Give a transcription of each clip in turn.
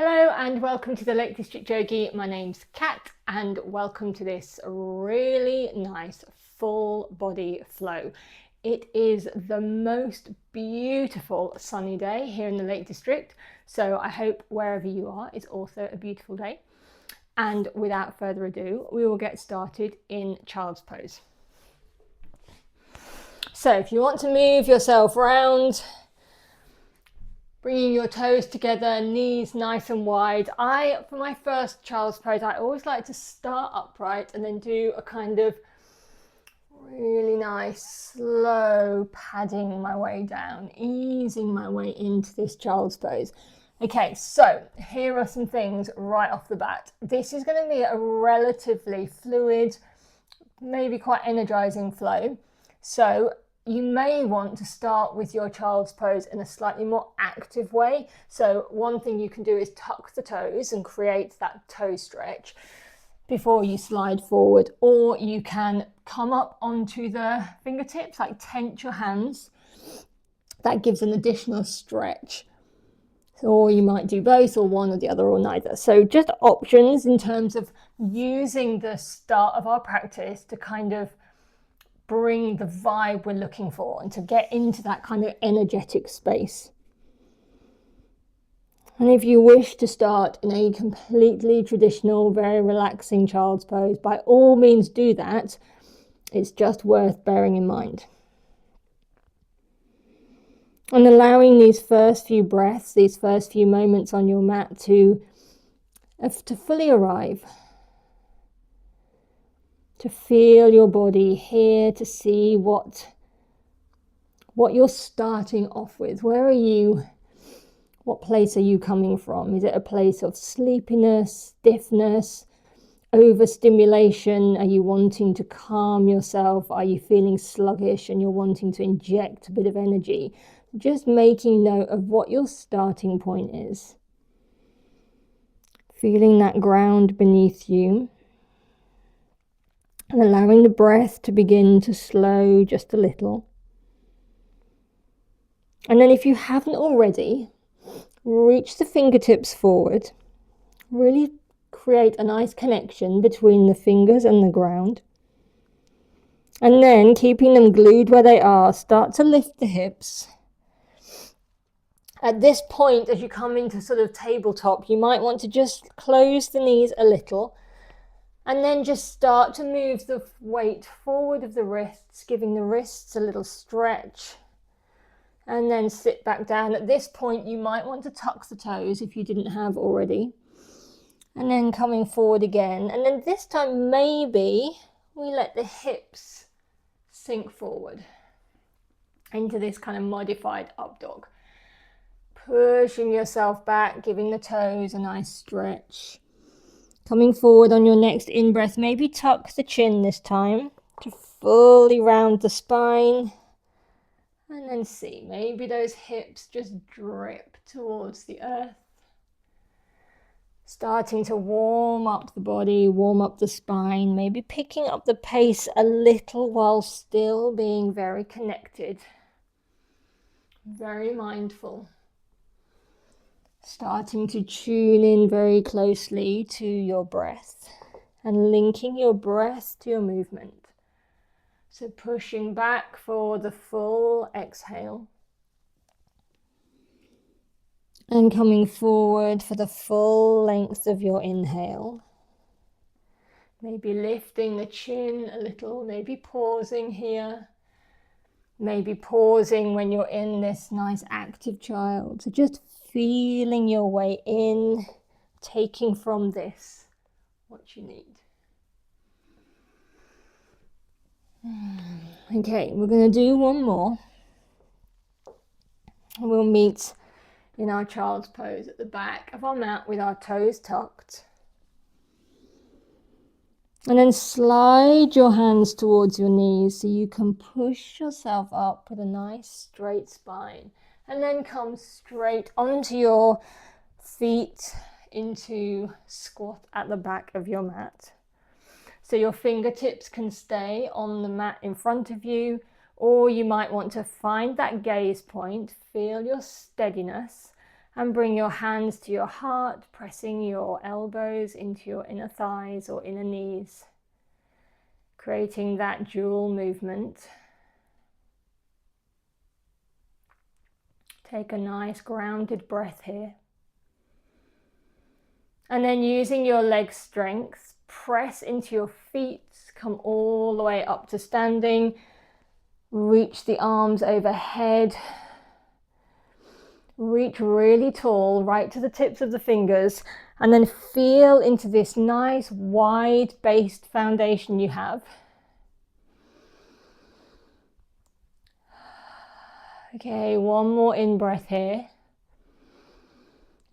Hello and welcome to the Lake District Yogi. My name's Kat and welcome to this really nice full body flow. It is the most beautiful sunny day here in the Lake District, so I hope wherever you are it's also a beautiful day. And without further ado, we will get started in child's pose. So if you want to move yourself round, bringing your toes together, knees nice and wide. For my first child's pose, I always like to start upright and then do a kind of really nice, slow padding my way down, easing my way into this child's pose. Okay, so here are some things right off the bat. This is going to be a relatively fluid, maybe quite energizing flow. So you may want to start with your child's pose in a slightly more active way. So one thing you can do is tuck the toes and create that toe stretch before you slide forward, or you can come up onto the fingertips, like tent your hands. That gives an additional stretch. Or you might do both, or one or the other, or neither. So just options in terms of using the start of our practice to kind of bring the vibe we're looking for and to get into that kind of energetic space. And if you wish to start in a completely traditional, very relaxing child's pose, by all means do that. It's just worth bearing in mind. And allowing these first few breaths, these first few moments on your mat to fully arrive. To feel your body here, to see what you're starting off with. Where are you? What place are you coming from? Is it a place of sleepiness, stiffness, overstimulation? Are you wanting to calm yourself? Are you feeling sluggish and you're wanting to inject a bit of energy? Just making note of what your starting point is. Feeling that ground beneath you. And allowing the breath to begin to slow just a little. And then if you haven't already, reach the fingertips forward. Really create a nice connection between the fingers and the ground. And then, keeping them glued where they are, start to lift the hips. At this point, as you come into sort of tabletop, you might want to just close the knees a little. And then just start to move the weight forward of the wrists, giving the wrists a little stretch. And then sit back down. At this point, you might want to tuck the toes if you didn't have already. And then coming forward again. And then this time, maybe we let the hips sink forward into this kind of modified up dog. Pushing yourself back, giving the toes a nice stretch. Coming forward on your next in-breath, maybe tuck the chin this time to fully round the spine. And then see, maybe those hips just drip towards the earth. Starting to warm up the body, warm up the spine, maybe picking up the pace a little while still being very connected, very mindful. Starting to tune in very closely to your breath and linking your breath to your movement. So pushing back for the full exhale and coming forward for the full length of your inhale. Maybe lifting the chin a little, maybe pausing here. Maybe pausing when you're in this nice active child. So just feeling your way in, taking from this what you need. Okay, we're going to do one more. We'll meet in our child's pose at the back of our mat with our toes tucked. And then slide your hands towards your knees so you can push yourself up with a nice straight spine. And then come straight onto your feet into squat at the back of your mat. So your fingertips can stay on the mat in front of you, or you might want to find that gaze point, feel your steadiness, And bring your hands to your heart, pressing your elbows into your inner thighs or inner knees, creating that dual movement. Take a nice grounded breath here. And then using your leg strength, press into your feet, come all the way up to standing, reach the arms overhead, reach really tall, right to the tips of the fingers, and then feel into this nice wide-based foundation you have. Okay, one more in-breath here.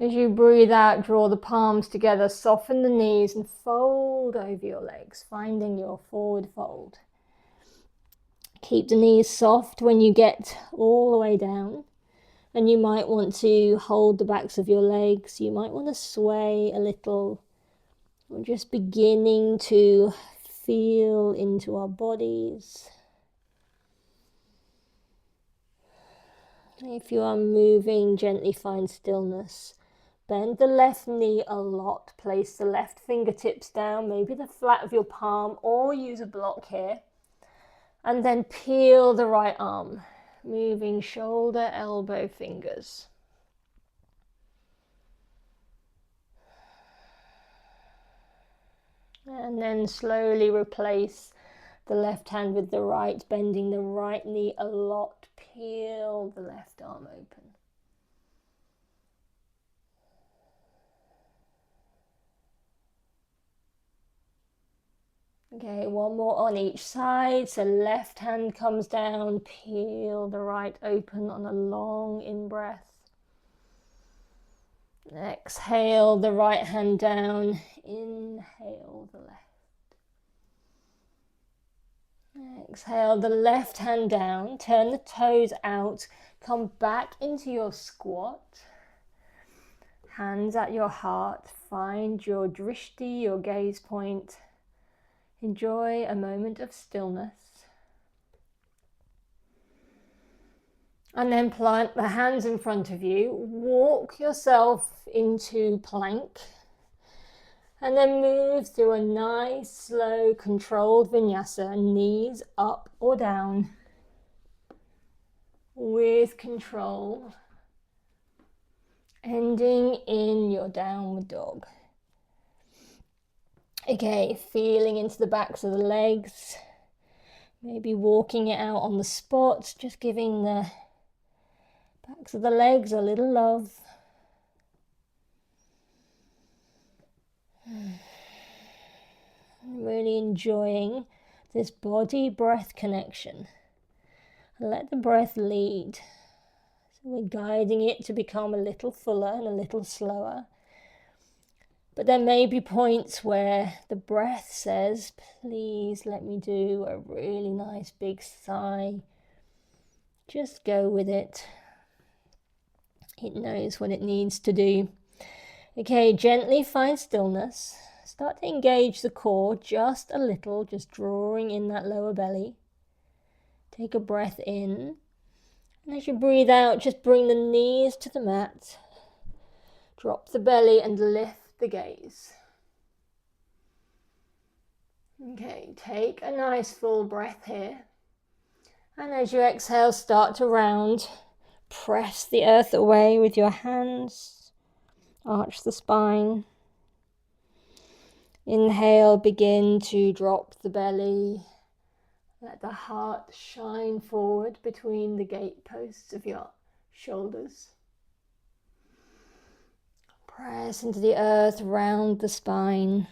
As you breathe out, draw the palms together, soften the knees and fold over your legs, finding your forward fold. Keep the knees soft when you get all the way down. And you might want to hold the backs of your legs. You might want to sway a little. We're just beginning to feel into our bodies. If you are moving, gently find stillness. Bend the left knee a lot. Place the left fingertips down, maybe the flat of your palm, or use a block here. And then peel the right arm, moving shoulder, elbow, fingers. And then slowly replace the left hand with the right, bending the right knee a lot. Peel the left arm open. Okay, one more on each side. So left hand comes down, peel the right open on a long in-breath. Exhale the right hand down, inhale the left. Exhale the left hand down, turn the toes out, come back into your squat. Hands at your heart, find your drishti, your gaze point. Enjoy a moment of stillness. And then plant the hands in front of you, walk yourself into plank, and then move through a nice, slow, controlled vinyasa, knees up or down, with control, ending in your downward dog. Okay, feeling into the backs of the legs, maybe walking it out on the spot, just giving the backs of the legs a little love. Really enjoying this body-breath connection. Let the breath lead. So we're guiding it to become a little fuller and a little slower. But there may be points where the breath says, please let me do a really nice big sigh. Just go with it. It knows what it needs to do. Okay, gently find stillness. Start to engage the core just a little, just drawing in that lower belly. Take a breath in. And as you breathe out, just bring the knees to the mat. Drop the belly and lift the gaze. Okay, take a nice full breath here. And as you exhale, start to round. Press the earth away with your hands. Arch the spine. Inhale, begin to drop the belly. Let the heart shine forward between the gateposts of your shoulders. Press into the earth, round the spine.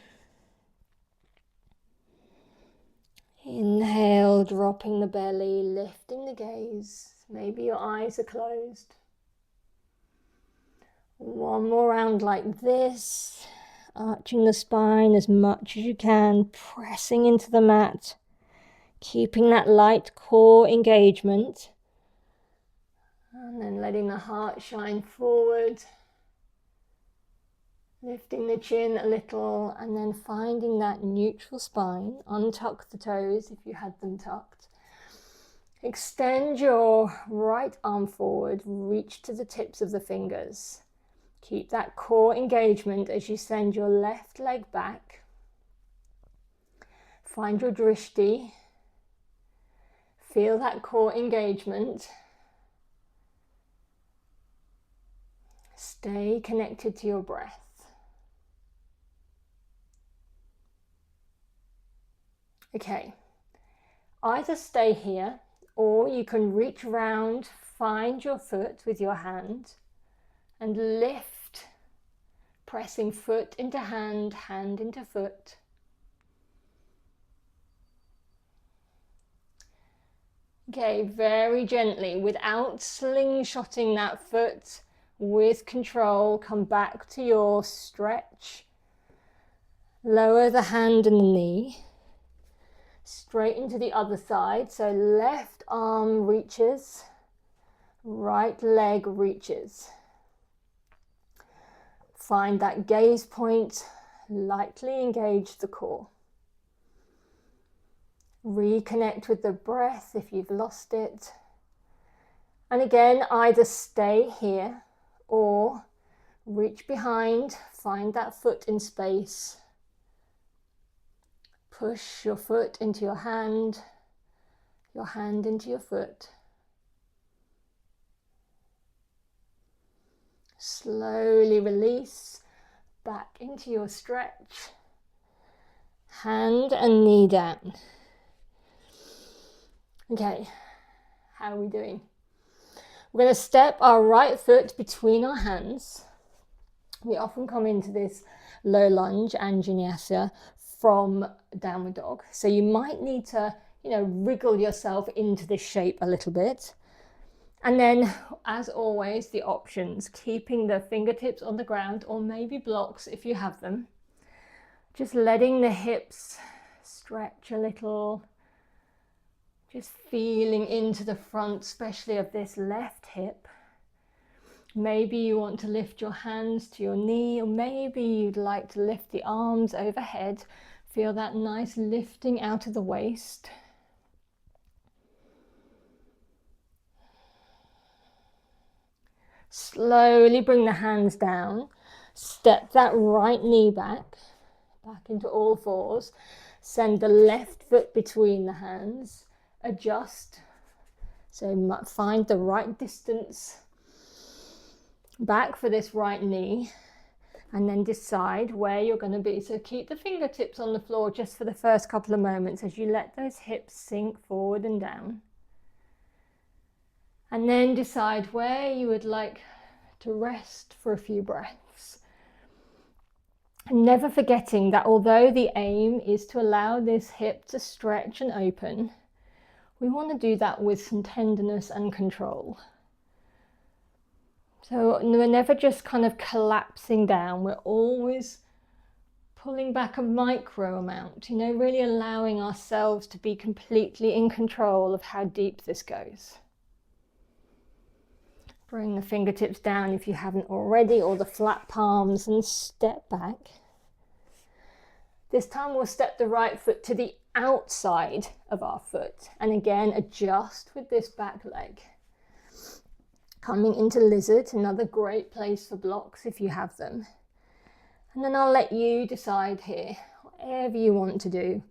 Inhale, dropping the belly, lifting the gaze. Maybe your eyes are closed. One more round like this. Arching the spine as much as you can, pressing into the mat, keeping that light core engagement, and then letting the heart shine forward, lifting the chin a little, and then finding that neutral spine. Untuck the toes if you had them tucked. Extend your right arm forward, reach to the tips of the fingers. Keep that core engagement as you send your left leg back. Find your drishti. Feel that core engagement. Stay connected to your breath. Okay, either stay here or you can reach round, find your foot with your hand and lift, pressing foot into hand, hand into foot. Okay, very gently, without slingshotting that foot, with control, come back to your stretch. Lower the hand and the knee. Straighten to the other side, so left arm reaches, right leg reaches. Find that gaze point, lightly engage the core. Reconnect with the breath if you've lost it. And again, either stay here or reach behind, find that foot in space. Push your foot into your hand into your foot. Slowly release back into your stretch. Hand and knee down. Okay, how are we doing? We're going to step our right foot between our hands. We often come into this low lunge and vinyasa from downward dog. So you might need to, wriggle yourself into this shape a little bit. And then, as always, the options, keeping the fingertips on the ground or maybe blocks if you have them. Just letting the hips stretch a little. Just feeling into the front, especially of this left hip. Maybe you want to lift your hands to your knee, or maybe you'd like to lift the arms overhead. Feel that nice lifting out of the waist. Slowly bring the hands down. Step that right knee back into all fours. Send the left foot between the hands. Adjust. So find the right distance back for this right knee. And then decide where you're going to be. So keep the fingertips on the floor just for the first couple of moments as you let those hips sink forward and down. And then decide where you would like to rest for a few breaths. And never forgetting that although the aim is to allow this hip to stretch and open, we want to do that with some tenderness and control. So we're never just kind of collapsing down, we're always pulling back a micro amount, really allowing ourselves to be completely in control of how deep this goes. Bring the fingertips down if you haven't already, or the flat palms, and step back. This time we'll step the right foot to the outside of our foot, and again adjust with this back leg. Coming into lizard, another great place for blocks if you have them. And then I'll let you decide here, whatever you want to do.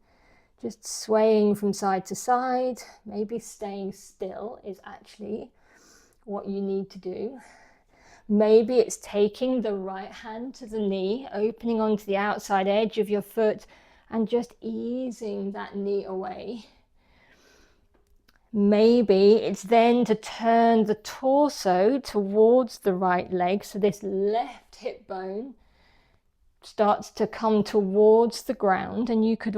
Just swaying from side to side, maybe staying still is actually what you need to do. Maybe it's taking the right hand to the knee, opening onto the outside edge of your foot and just easing that knee away. Maybe it's then to turn the torso towards the right leg, so this left hip bone starts to come towards the ground, and you can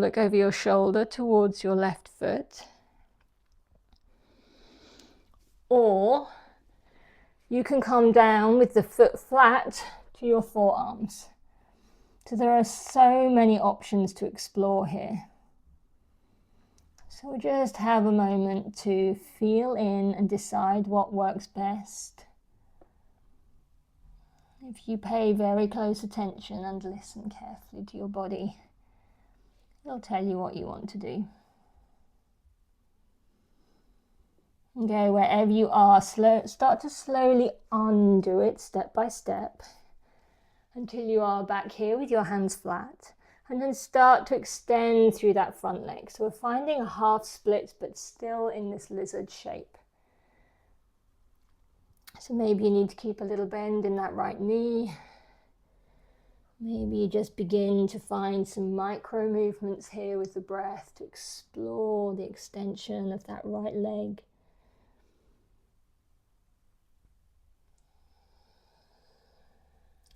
look over your shoulder towards your left foot. Or you can come down with the foot flat to your forearms. So there are so many options to explore here. So we'll just have a moment to feel in and decide what works best. If you pay very close attention and listen carefully to your body, it'll tell you what you want to do. Okay, wherever you are, start to slowly undo it step by step until you are back here with your hands flat. And then start to extend through that front leg. So we're finding a half split, but still in this lizard shape. So maybe you need to keep a little bend in that right knee. Maybe you just begin to find some micro movements here with the breath to explore the extension of that right leg.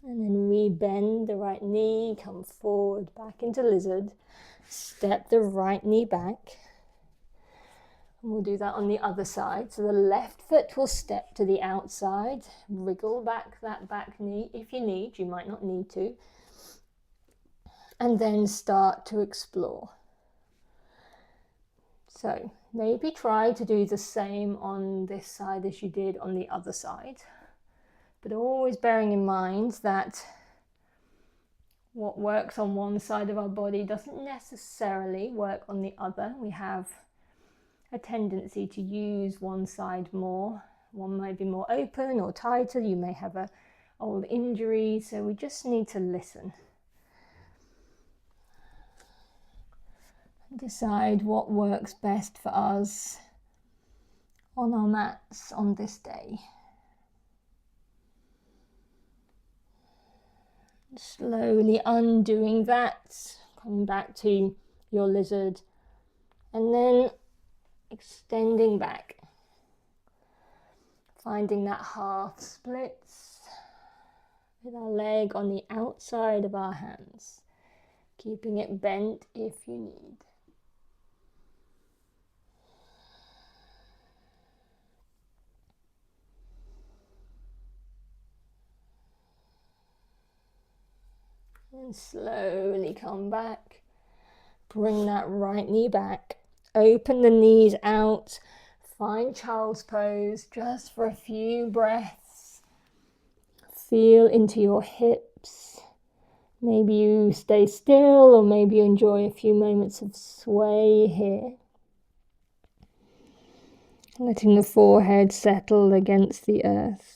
And then rebend the right knee, come forward, back into lizard. Step the right knee back. And we'll do that on the other side. So the left foot will step to the outside. Wriggle back that back knee if you need. You might not need to. And then start to explore. So maybe try to do the same on this side as you did on the other side. But always bearing in mind that what works on one side of our body doesn't necessarily work on the other. We have a tendency to use one side more. One might be more open or tighter. You may have an old injury, so we just need to listen. Decide what works best for us on our mats on this day. Slowly undoing that, coming back to your lizard, and then extending back, finding that half splits with our leg on the outside of our hands, keeping it bent if you need. And slowly come back, bring that right knee back, open the knees out, find child's pose just for a few breaths. Feel into your hips. Maybe you stay still, or maybe you enjoy a few moments of sway here. Letting the forehead settle against the earth.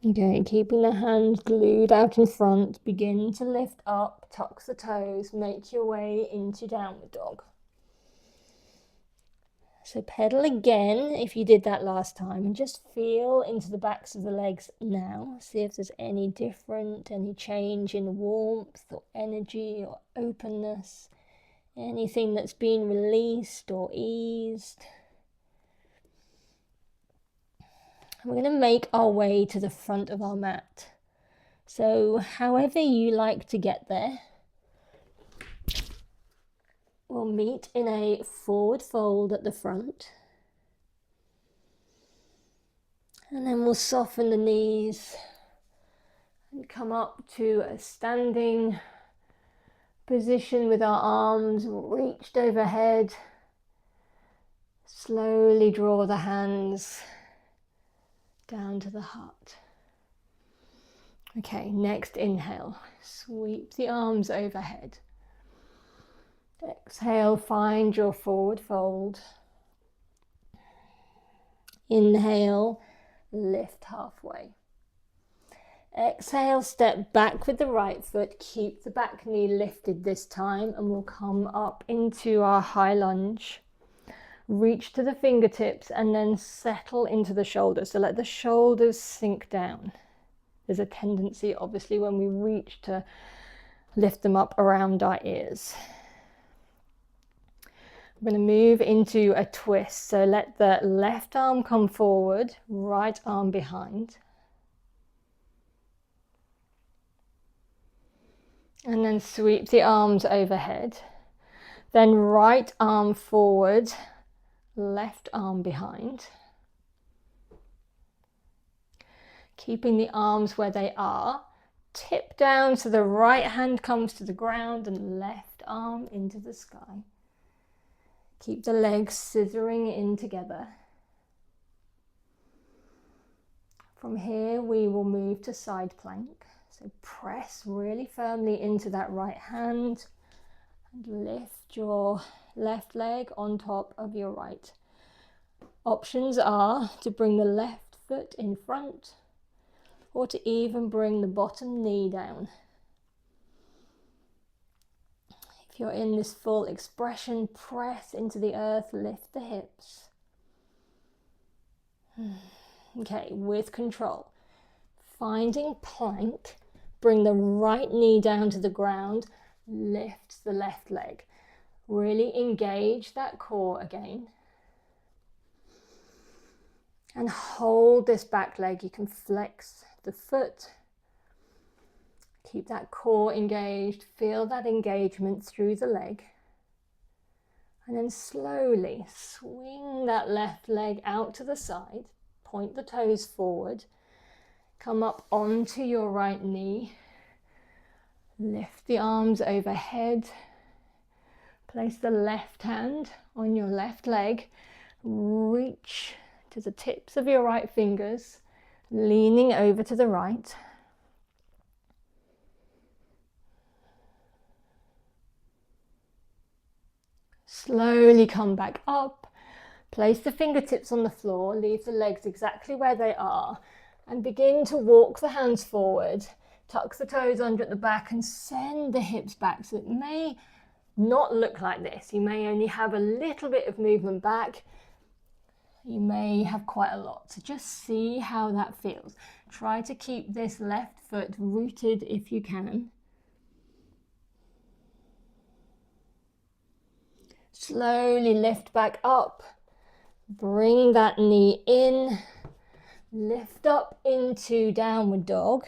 Okay, keeping the hands glued out in front, begin to lift up, tuck the toes, make your way into downward dog. So pedal again if you did that last time, and just feel into the backs of the legs now. See if there's any change in warmth or energy or openness, anything that's been released or eased. We're going to make our way to the front of our mat. So however you like to get there, we'll meet in a forward fold at the front. And then we'll soften the knees and come up to a standing position with our arms reached overhead. Slowly draw the hands down to the heart. Okay, next inhale, sweep the arms overhead. Exhale, find your forward fold. Inhale, lift halfway. Exhale, step back with the right foot, keep the back knee lifted this time, and we'll come up into our high lunge. Reach to the fingertips and then settle into the shoulders. So let the shoulders sink down. There's a tendency, obviously, when we reach to lift them up around our ears. We're going to move into a twist. So let the left arm come forward, right arm behind. And then sweep the arms overhead. Then right arm forward, left arm behind. Keeping the arms where they are. Tip down so the right hand comes to the ground and left arm into the sky. Keep the legs scissoring in together. From here, we will move to side plank. So press really firmly into that right hand and lift your left leg on top of your right. Options are to bring the left foot in front or to even bring the bottom knee down. If you're in this full expression, press into the earth, lift the hips. Okay, with control. Finding plank, bring the right knee down to the ground, lift the left leg. Really engage that core again. And hold this back leg. You can flex the foot. Keep that core engaged. Feel that engagement through the leg. And then slowly swing that left leg out to the side. Point the toes forward. Come up onto your right knee. Lift the arms overhead. Place the left hand on your left leg. Reach to the tips of your right fingers, leaning over to the right. Slowly come back up. Place the fingertips on the floor, leave the legs exactly where they are, and begin to walk the hands forward. Tuck the toes under at the back and send the hips back. So it may not look like this. You may only have a little bit of movement back. You may have quite a lot. So just see how that feels. Try to keep this left foot rooted if you can. Slowly lift back up. Bring that knee in. Lift up into downward dog.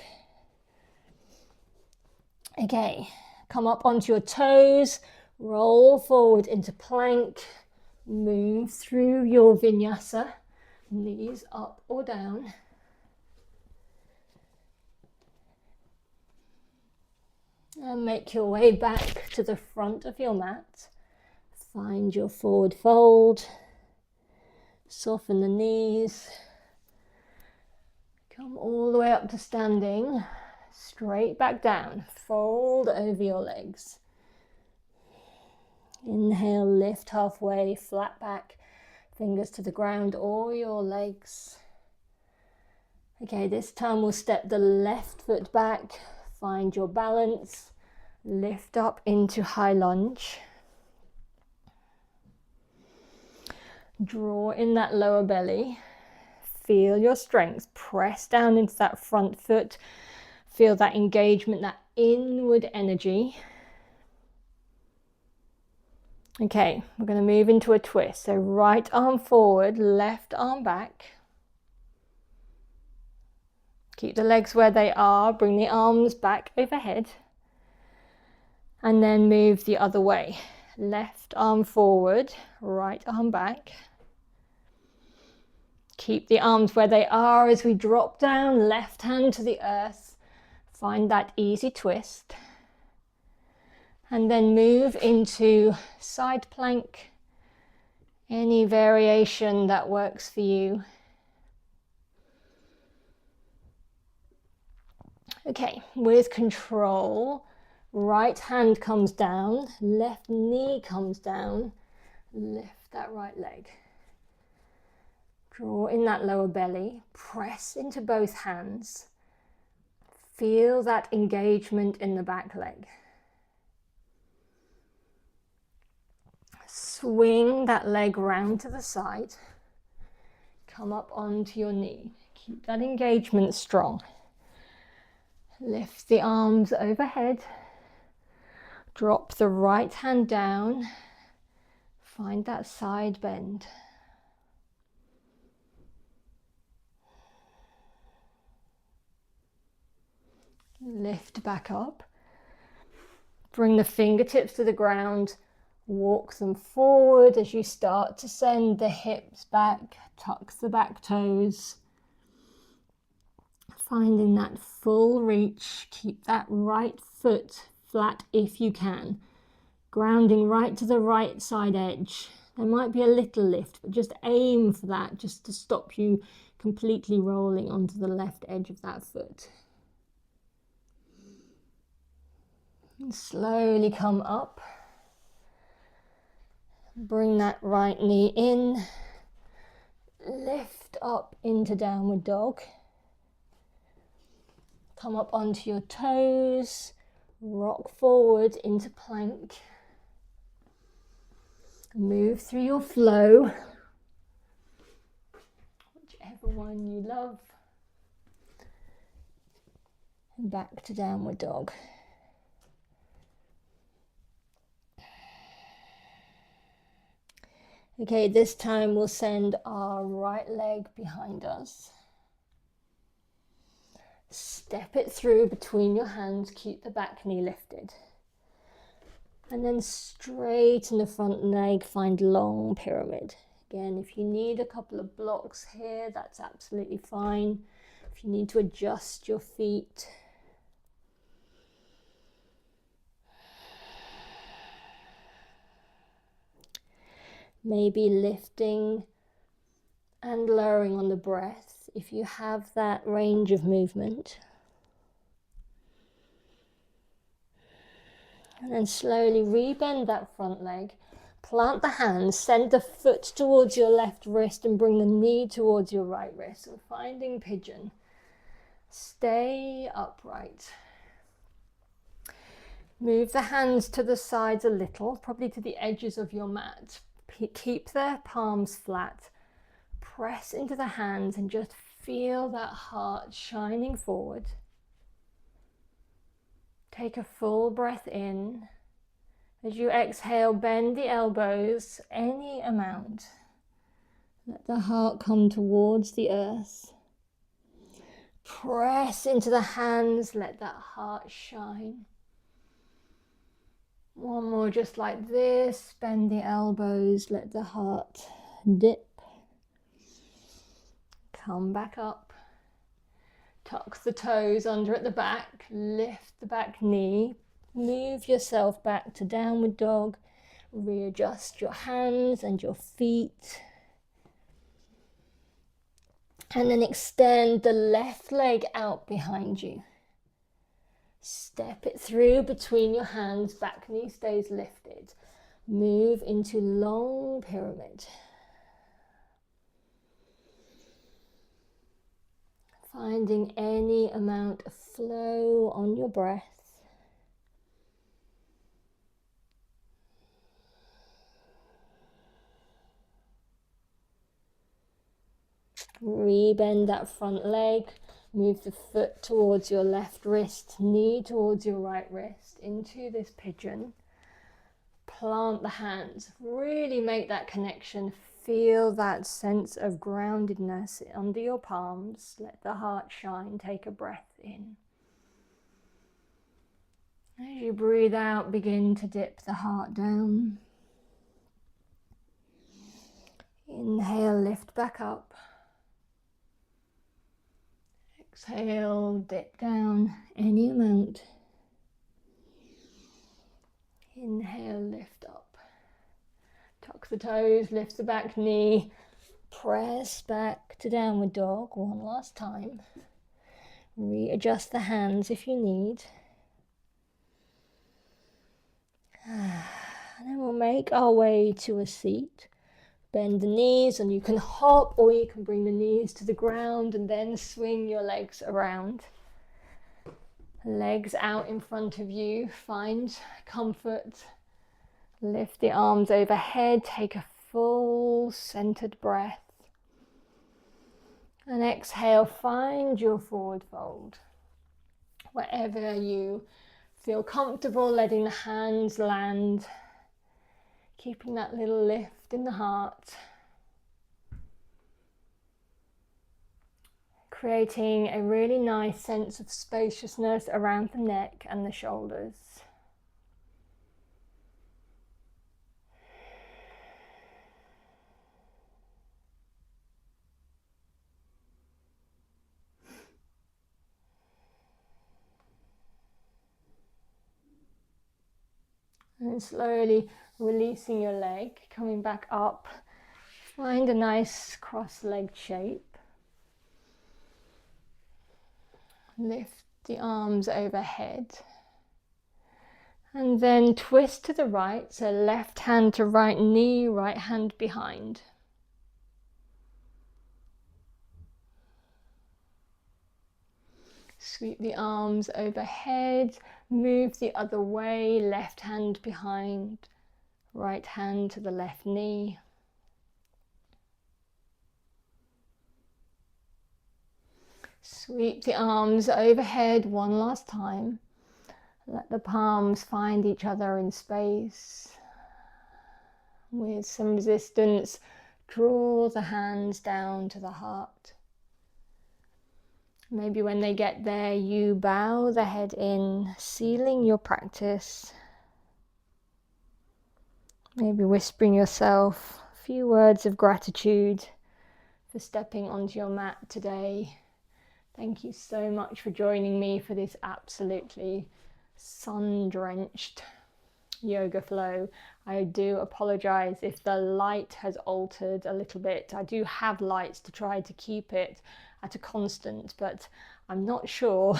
Okay, come up onto your toes. Roll forward into plank. Move through your vinyasa. Knees up or down. And make your way back to the front of your mat. Find your forward fold. Soften the knees. Come all the way up to standing. Straight back down. Fold over your legs. Inhale, lift halfway, flat back. Fingers to the ground or your legs. Okay, this time we'll step the left foot back. Find your balance. Lift up into high lunge. Draw in that lower belly. Feel your strength. Press down into that front foot. Feel that engagement, that inward energy. Okay, we're going to move into a twist. So right arm forward, left arm back. Keep the legs where they are. Bring the arms back overhead. And then move the other way. Left arm forward, right arm back. Keep the arms where they are as we drop down, left hand to the earth. Find that easy twist. And then move into side plank. Any variation that works for you. Okay, with control, right hand comes down, left knee comes down, lift that right leg. Draw in that lower belly, press into both hands. Feel that engagement in the back leg. Swing that leg round to the side. Come up onto your knee. Keep that engagement strong. Lift the arms overhead. Drop the right hand down. Find that side bend. Lift back up. Bring the fingertips to the ground. Walk them forward as you start to send the hips back. Tuck the back toes. Finding that full reach. Keep that right foot flat if you can. Grounding right to the right side edge. There might be a little lift, but just aim for that, just to stop you completely rolling onto the left edge of that foot. And slowly come up. Bring that right knee in. Lift up into downward dog. Come up onto your toes. Rock forward into plank. Move through your flow, whichever one you love. And back to downward dog. Okay, this time we'll send our right leg behind us. Step it through between your hands, keep the back knee lifted. And then straighten the front leg, find long pyramid. Again, if you need a couple of blocks here, that's absolutely fine. If you need to adjust your feet. Maybe lifting and lowering on the breath if you have that range of movement. And then slowly rebend that front leg. Plant the hands, send the foot towards your left wrist and bring the knee towards your right wrist. So finding pigeon. Stay upright. Move the hands to the sides a little, probably to the edges of your mat. Keep the palms flat. Press into the hands and just feel that heart shining forward. Take a full breath in. As you exhale, bend the elbows any amount. Let the heart come towards the earth. Press into the hands, let that heart shine. One more just like this. Bend the elbows, let the heart dip. Come back up. Tuck the toes under at the back. Lift the back knee. Move yourself back to downward dog. Readjust your hands and your feet. And then extend the left leg out behind you. Step it through between your hands, back knee stays lifted. Move into long pyramid. Finding any amount of flow on your breath. Rebend that front leg. Move the foot towards your left wrist, knee towards your right wrist, into this pigeon. Plant the hands, really make that connection. Feel that sense of groundedness under your palms. Let the heart shine, take a breath in. As you breathe out, begin to dip the heart down. Inhale, lift back up. Exhale, dip down any amount. Inhale, lift up. Tuck the toes, lift the back knee. Press back to downward dog one last time. Readjust the hands if you need. And then we'll make our way to a seat. Bend the knees and you can hop or you can bring the knees to the ground and then swing your legs around. Legs out in front of you, find comfort. Lift the arms overhead, take a full centered breath. And exhale, find your forward fold. Wherever you feel comfortable, letting the hands land. Keeping that little lift in the heart. Creating a really nice sense of spaciousness around the neck and the shoulders. And slowly releasing your leg, coming back up. Find a nice cross-legged shape. Lift the arms overhead. And then twist to the right, so left hand to right knee, right hand behind. Sweep the arms overhead, move the other way, left hand behind, right hand to the left knee. Sweep the arms overhead one last time. Let the palms find each other in space. With some resistance, draw the hands down to the heart. Maybe when they get there, you bow the head in, sealing your practice. Maybe whispering yourself a few words of gratitude for stepping onto your mat today. Thank you so much for joining me for this absolutely sun-drenched yoga flow. I do apologize if the light has altered a little bit. I do have lights to try to keep it at a constant, but I'm not sure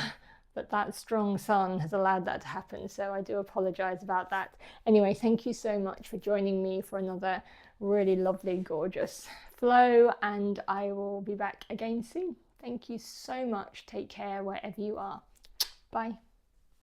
that strong sun has allowed that to happen, so I do apologize about that. Anyway, thank you so much for joining me for another really lovely, gorgeous flow, and I will be back again soon. Thank you so much. Take care wherever you are. Bye.